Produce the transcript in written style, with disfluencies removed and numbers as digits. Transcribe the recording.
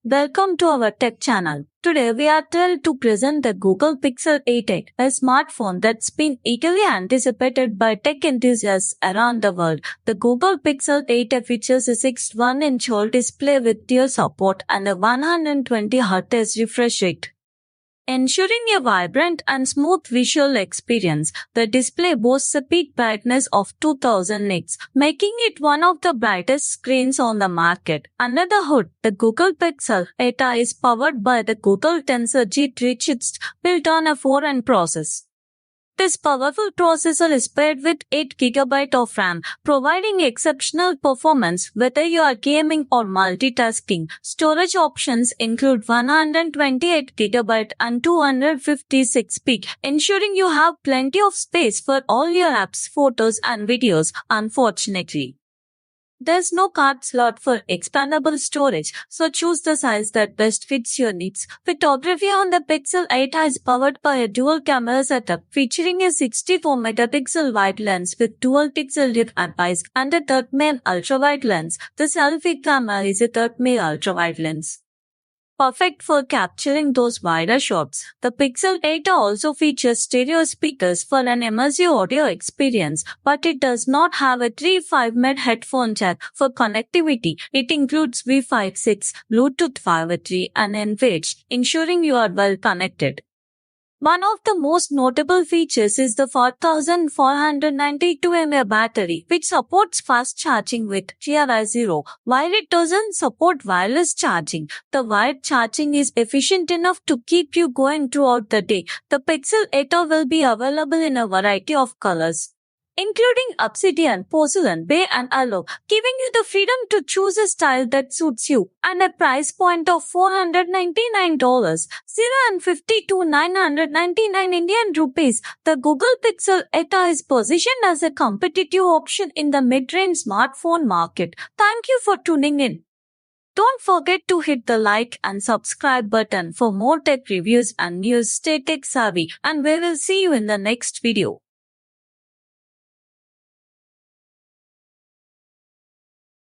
Welcome to our tech channel. Today we are thrilled to present the Google Pixel 8a, a smartphone that's been eagerly anticipated by tech enthusiasts around the world. The Google Pixel 8a features a 6.1-inch OLED display with dual support and a 120Hz refresh rate, ensuring a vibrant and smooth visual experience. The display boasts a peak brightness of 2000 nits, making it one of the brightest screens on the market. Under the hood, the Google Pixel 8a is powered by the Google Tensor G3 chipset built on a 4N process. This powerful processor is paired with 8 GB of RAM, providing exceptional performance whether you are gaming or multitasking. Storage options include 128 GB and 256 GB, ensuring you have plenty of space for all your apps, photos, and videos. Unfortunately, there's no card slot for expandable storage, so choose the size that best fits your needs. Photography on the Pixel 8 is powered by a dual camera setup featuring a 64-megapixel wide lens with dual pixel depth and bias and a 30mm ultra-wide lens. The selfie camera is a 30mm ultra-wide lens, perfect for capturing those wider shots. The Pixel 8 also features stereo speakers for an immersive audio experience, but it does not have a 3.5mm headphone jack for connectivity. It includes Wi-Fi 6, Bluetooth 5.3, and NVH, ensuring you are well connected. One of the most notable features is the 4492 mAh battery, which supports fast charging with GRI0. While it doesn't support wireless charging, the wired charging is efficient enough to keep you going throughout the day. The Pixel 8 will be available in a variety of colors, including obsidian, porcelain, beige, and yellow, giving you the freedom to choose a style that suits you. And a price point of $499, 050 to 999 Indian rupees, the Google Pixel 8 is positioned as a competitive option in the mid-range smartphone market. Thank you for tuning in. Don't forget to hit the like and subscribe button for more tech reviews and news. Stay tech savvy, and we will see you in the next video.